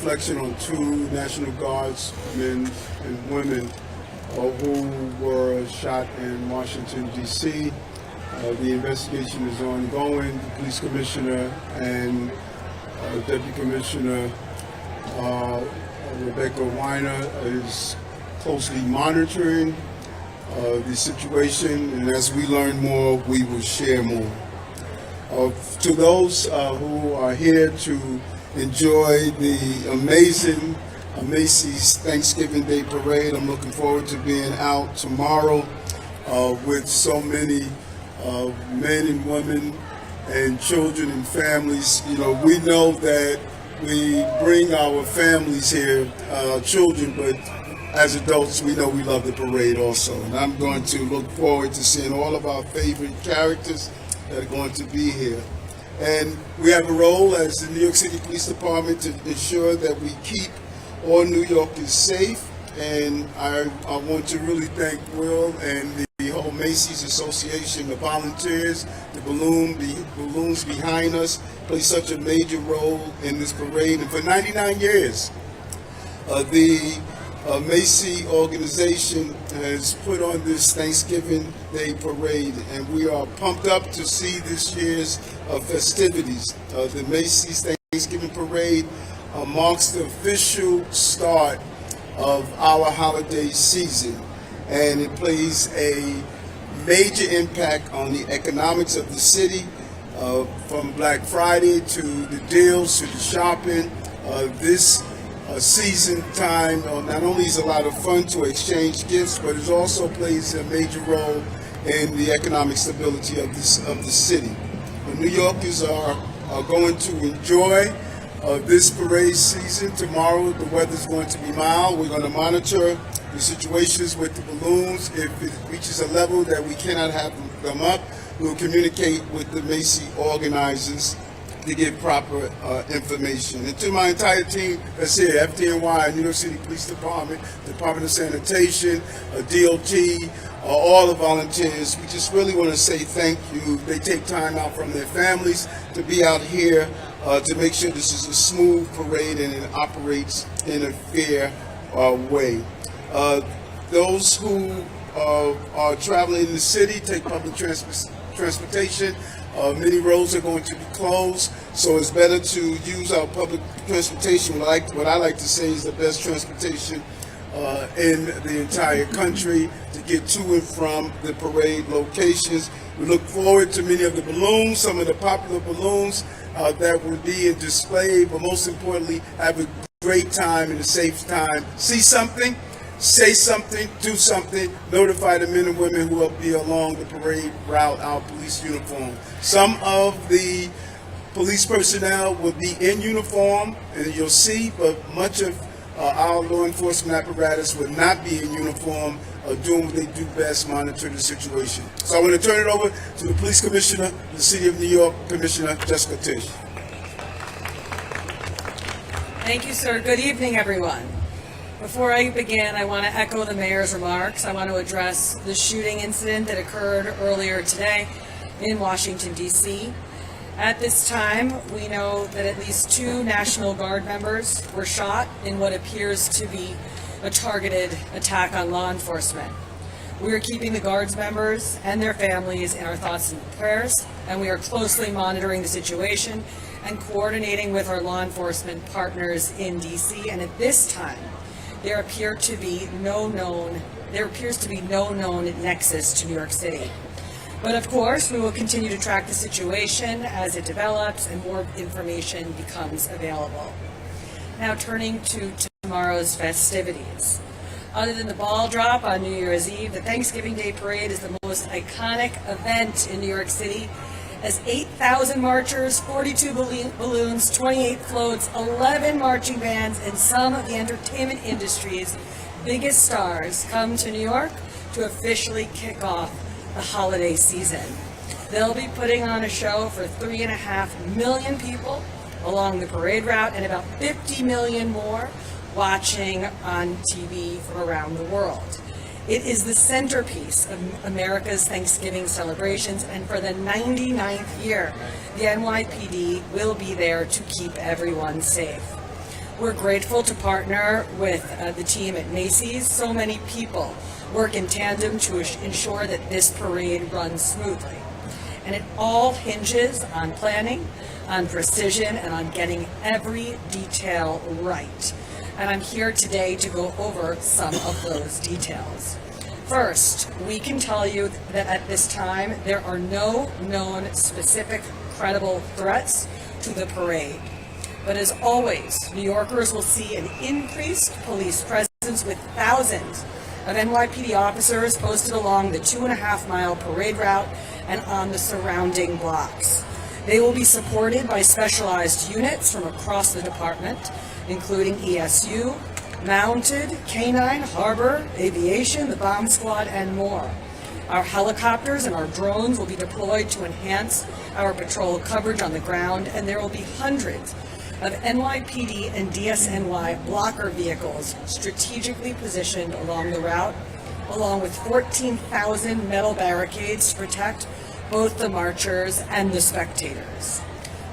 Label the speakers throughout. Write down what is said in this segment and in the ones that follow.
Speaker 1: reflection on two National Guardsmen and women who were shot in Washington, D.C. The investigation is ongoing. The police commissioner and Deputy Commissioner Rebecca Weiner is closely monitoring the situation, and as we learn more, we will share more. To those who are here to enjoy the amazing Macy's Thanksgiving Day Parade, I'm looking forward to being out tomorrow with so many men and women and children and families. You know, we know that we bring our families here, children, but as adults, we know we love the parade also. And I'm going to look forward to seeing all of our favorite characters that are going to be here. And we have a role as the New York City Police Department to ensure that we keep all New Yorkers safe. And I want to really thank Will and the whole Macy's Association, the volunteers, the balloons behind us play such a major role in this parade. And for 99 years, the Macy organization has put on this Thanksgiving Day Parade, and we are pumped up to see this year's festivities. The Macy's Thanksgiving Parade marks the official start of our holiday season, and it plays a major impact on the economics of the city, from Black Friday to the deals to the shopping. This season time not only is a lot of fun to exchange gifts, but it also plays a major role in the economic stability of the city. New Yorkers are going to enjoy this parade season. Tomorrow the weather's going to be mild. We're going to monitor the situations with the balloons. If it reaches a level that we cannot have them up, we'll communicate with the Macy organizers to get proper information. And to my entire team that's here, FDNY, New York City Police Department, Department of Sanitation, DOT, all the volunteers, we just really want to say thank you. They take time out from their families to be out here to make sure this is a smooth parade and it operates in a fair way. Those who are traveling in the city, take public transportation. Many roads are going to be closed, so it's better to use our public transportation. What I like to say is the best transportation in the entire country to get to and from the parade locations. We look forward to many of the balloons, some of the popular balloons that will be in display, but most importantly, have a great time and a safe time. See something, say something, do something, notify the men and women who will be along the parade route, our police uniform. Some of the police personnel will be in uniform, and you'll see, but much of our law enforcement apparatus will not be in uniform, doing what they do best, monitor the situation. So I want to turn it over to the police commissioner of the City of New York, Commissioner Jessica Tisch.
Speaker 2: Thank you, sir. Good evening, everyone. Before I begin, I want to echo the mayor's remarks. I want to address the shooting incident that occurred earlier today in Washington, D.C. At this time, we know that at least 2 National Guard members were shot in what appears to be a targeted attack on law enforcement. We are keeping the Guards members and their families in our thoughts and prayers, and we are closely monitoring the situation and coordinating with our law enforcement partners in D.C. And at this time, there appears to be no known nexus to New York City. But of course, we will continue to track the situation as it develops and more information becomes available. Now turning to tomorrow's festivities. Other than the ball drop on New Year's Eve, the Thanksgiving Day Parade is the most iconic event in New York City, as 8,000 marchers, 42 balloons, 28 floats, 11 marching bands, and some of the entertainment industry's biggest stars come to New York to officially kick off the holiday season. They'll be putting on a show for 3.5 million people along the parade route and about 50 million more watching on TV from around the world. It is the centerpiece of America's Thanksgiving celebrations, and for the 99th year, the NYPD will be there to keep everyone safe. We're grateful to partner with the team at Macy's. So many people work in tandem to ensure that this parade runs smoothly. And it all hinges on planning, on precision, and on getting every detail right. And I'm here today to go over some of those details. First, we can tell you that at this time, there are no known specific credible threats to the parade. But as always, New Yorkers will see an increased police presence with thousands of NYPD officers posted along the 2.5-mile parade route and on the surrounding blocks. They will be supported by specialized units from across the department, including ESU, Mounted, Canine, Harbor, Aviation, the Bomb Squad, and more. Our helicopters and our drones will be deployed to enhance our patrol coverage on the ground, and there will be hundreds of NYPD and DSNY blocker vehicles strategically positioned along the route, along with 14,000 metal barricades to protect both the marchers and the spectators.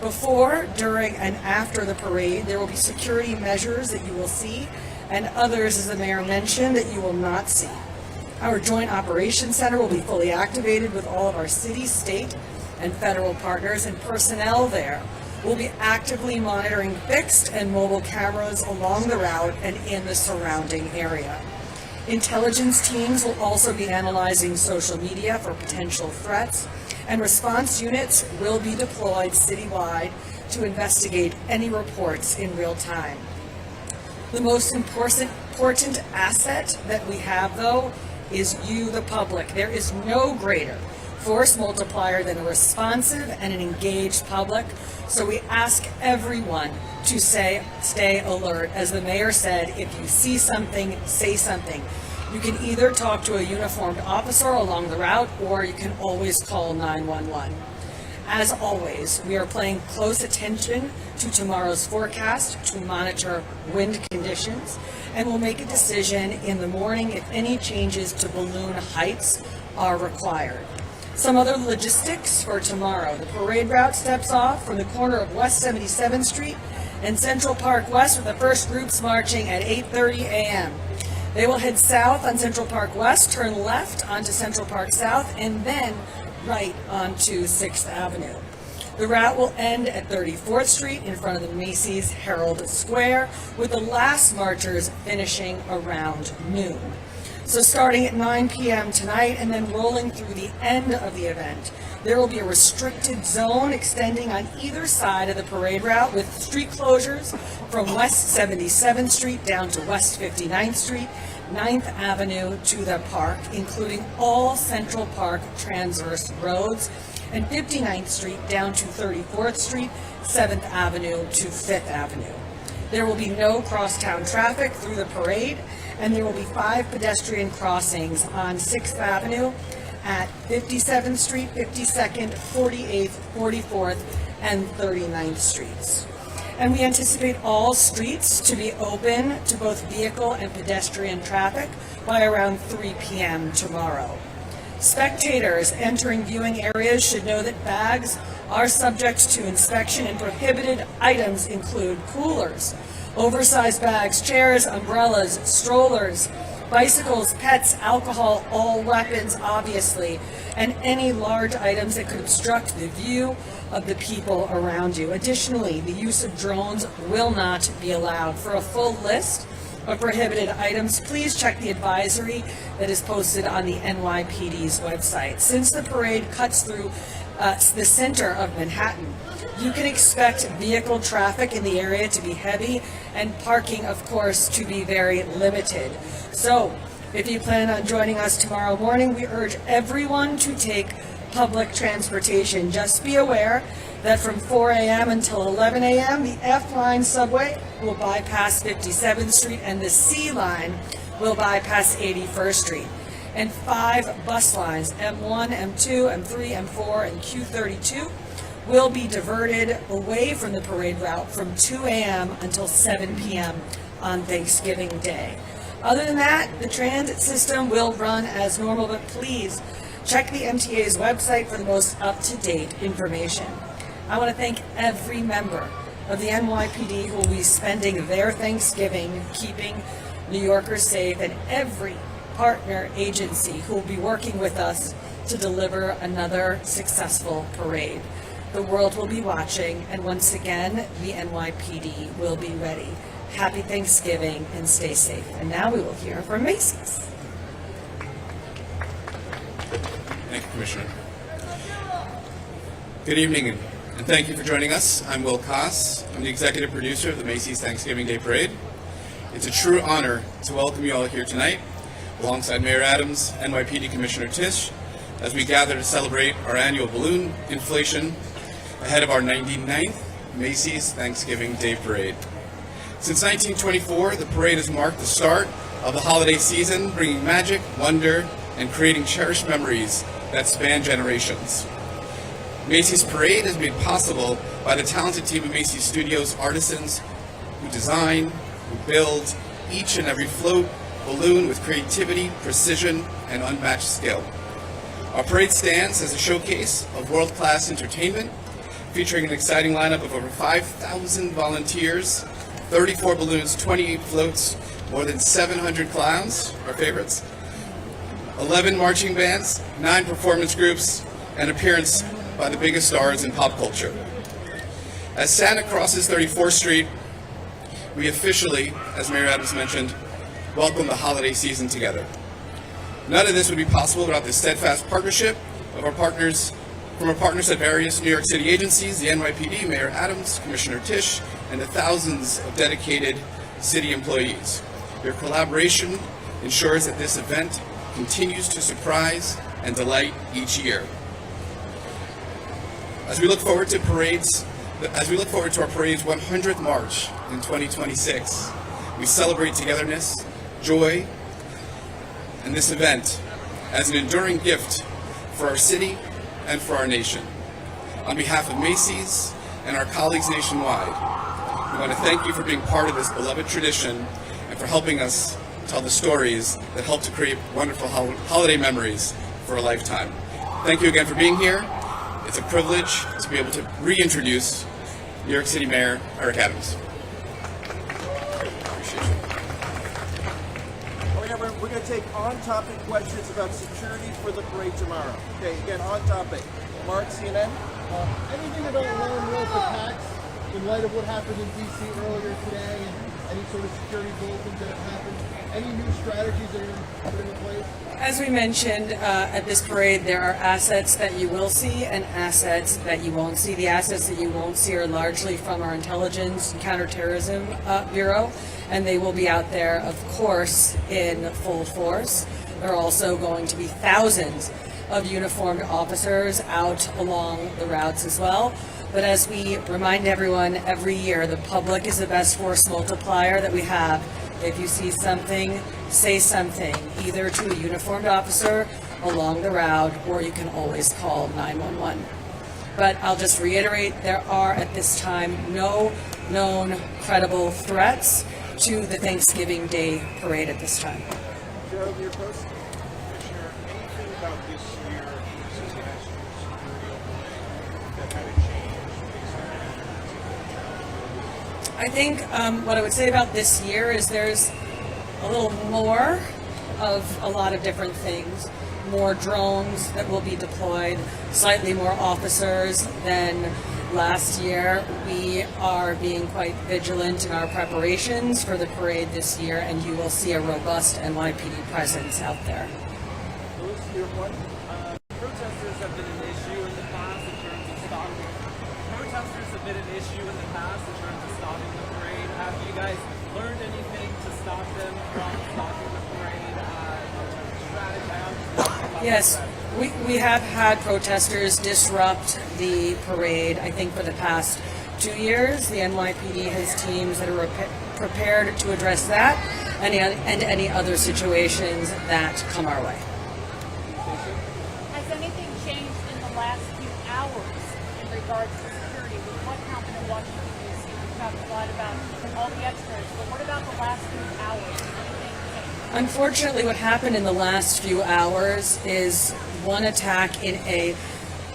Speaker 2: Before, during, and after the parade, there will be security measures that you will see, and others, as the mayor mentioned, that you will not see. Our Joint Operations Center will be fully activated with all of our city, state, and federal partners, and personnel there will be actively monitoring fixed and mobile cameras along the route and in the surrounding area. Intelligence teams will also be analyzing social media for potential threats, and response units will be deployed citywide to investigate any reports in real time. The most important asset that we have, though, is you, the public. There is no greater force multiplier than a responsive and an engaged public. So we ask everyone to stay alert. As the mayor said, if you see something, say something. You can either talk to a uniformed officer along the route, or you can always call 911. As always, we are paying close attention to tomorrow's forecast to monitor wind conditions, and we'll make a decision in the morning if any changes to balloon heights are required. Some other logistics for tomorrow. The parade route steps off from the corner of West 77th Street and Central Park West, with the first groups marching at 8:30 a.m. They will head south on Central Park West, turn left onto Central Park South, and then right onto 6th Avenue. The route will end at 34th Street in front of the Macy's Herald Square, with the last marchers finishing around noon. So starting at 9 p.m. tonight and then rolling through the end of the event, there will be a restricted zone extending on either side of the parade route, with street closures from West 77th Street down to West 59th Street, 9th Avenue to the park, including all Central Park transverse roads, and 59th Street down to 34th Street, 7th Avenue to 5th Avenue. There will be no crosstown traffic through the parade, and there will be 5 pedestrian crossings on 6th Avenue at 57th Street, 52nd, 48th, 44th, and 39th Streets. And we anticipate all streets to be open to both vehicle and pedestrian traffic by around 3 p.m. tomorrow. Spectators entering viewing areas should know that bags are subject to inspection, and prohibited items include coolers, oversized bags, chairs, umbrellas, strollers, bicycles, pets, alcohol, all weapons, obviously, and any large items that could obstruct the view of the people around you. Additionally, the use of drones will not be allowed. For a full list of prohibited items, please check the advisory that is posted on the NYPD's website. Since the parade cuts through the center of Manhattan, you can expect vehicle traffic in the area to be heavy and parking, of course, to be very limited. So, if you plan on joining us tomorrow morning, we urge everyone to take public transportation. Just be aware that from 4 a.m. until 11 a.m., the F line subway will bypass 57th Street, and the C line will bypass 81st Street. And 5 bus lines, M1, M2, M3, M4, and Q32, will be diverted away from the parade route from 2 a.m. until 7 p.m. on Thanksgiving Day. Other than that, the transit system will run as normal, but please check the MTA's website for the most up-to-date information. I want to thank every member of the NYPD who will be spending their Thanksgiving keeping New Yorkers safe, and every partner agency who will be working with us to deliver another successful parade. The world will be watching, and once again, the NYPD will be ready. Happy Thanksgiving and stay safe. And now we will hear from Macy's.
Speaker 3: Thank you, Commissioner. Good evening, and thank you for joining us. I'm Will Koss. I'm the executive producer of the Macy's Thanksgiving Day Parade. It's a true honor to welcome you all here tonight, alongside Mayor Adams, NYPD Commissioner Tisch, as we gather to celebrate our annual balloon inflation ahead of our 99th Macy's Thanksgiving Day Parade. Since 1924, the parade has marked the start of the holiday season, bringing magic, wonder, and creating cherished memories that span generations. Macy's Parade is made possible by the talented team of Macy's Studios artisans who design, who build each and every float, balloon with creativity, precision, and unmatched skill. Our parade stands as a showcase of world-class entertainment, featuring an exciting lineup of over 5,000 volunteers, 34 balloons, 28 floats, more than 700 clowns, our favorites, 11 marching bands, 9 performance groups, and appearance by the biggest stars in pop culture. As Santa crosses 34th Street, we officially, as Mayor Adams mentioned, welcome the holiday season together. None of this would be possible without the steadfast partnership of our partners, from our partners at various New York City agencies, the NYPD, Mayor Adams, Commissioner Tisch, and the thousands of dedicated city employees. Your collaboration ensures that this event continues to surprise and delight each year. As we look forward to our parade's 100th March in 2026, we celebrate togetherness, joy, and this event as an enduring gift for our city and for our nation. On behalf of Macy's and our colleagues nationwide, we want to thank you for being part of this beloved tradition and for helping us tell the stories that help to create wonderful holiday memories for a lifetime. Thank you again for being here. It's a privilege to be able to reintroduce New York City Mayor Eric Adams. Appreciate you.
Speaker 4: We're going to take on-topic questions about security for the parade tomorrow. Okay, again, on topic. Mark, CNN?
Speaker 5: Anything about lone wolf attacks in light of what happened in D.C. earlier today and any sort of security bulletins that have happened? Any new strategies that are put into place?
Speaker 2: As we mentioned at this parade, there are assets that you will see and assets that you won't see. The assets that you won't see are largely from our Intelligence and Counterterrorism Bureau, and they will be out there, of course, in full force. There are also going to be thousands of uniformed officers out along the routes as well. But as we remind everyone every year, the public is the best force multiplier that we have. If you see something, say something, either to a uniformed officer along the route, or you can always call 911. But I'll just reiterate, there are at this time no known credible threats to the Thanksgiving Day Parade at this time.
Speaker 4: Gerald, your post?
Speaker 6: Commissioner, anything about this year since last year's security opening that had to change based on
Speaker 2: I think what I would say about this year is there's a little more of a lot of different things. More drones that will be deployed, slightly more officers than last year. We are being quite vigilant in our preparations for the parade this year, and you will see a robust NYPD presence out there.
Speaker 4: Louis, your one?
Speaker 7: Protesters have been an issue in the past in terms of stopping. Protesters have been an issue in the past in terms of stopping the parade. Have you guys learned anything to stop them from stopping the parade?
Speaker 2: Yes, we have had protesters disrupt the parade. I think for the past 2 years, the NYPD has teams that are prepared to address that and any other situations that come our way.
Speaker 8: Has anything changed in the last few hours in regards to security with what happened in Washington, D.C.? We've talked a lot about all the extras, but what about the last few hours?
Speaker 2: Unfortunately, what happened in the last few hours is one attack in a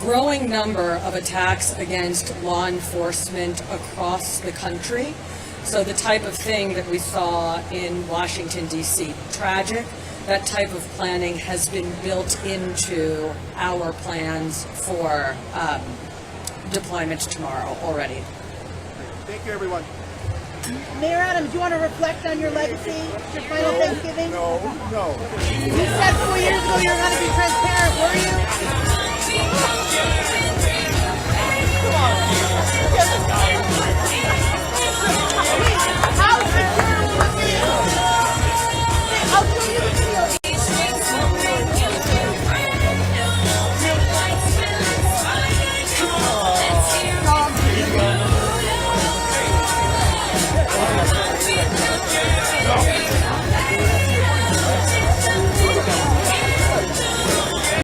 Speaker 2: growing number of attacks against law enforcement across the country. So the type of thing that we saw in Washington, D.C., tragic, that type of planning has been built into our plans for deployment tomorrow already.
Speaker 4: Thank you, everyone.
Speaker 9: Mayor Adams, do you want to reflect on your legacy, your final Thanksgiving?
Speaker 4: No.
Speaker 9: You said 4 years ago you were going to be transparent, were you?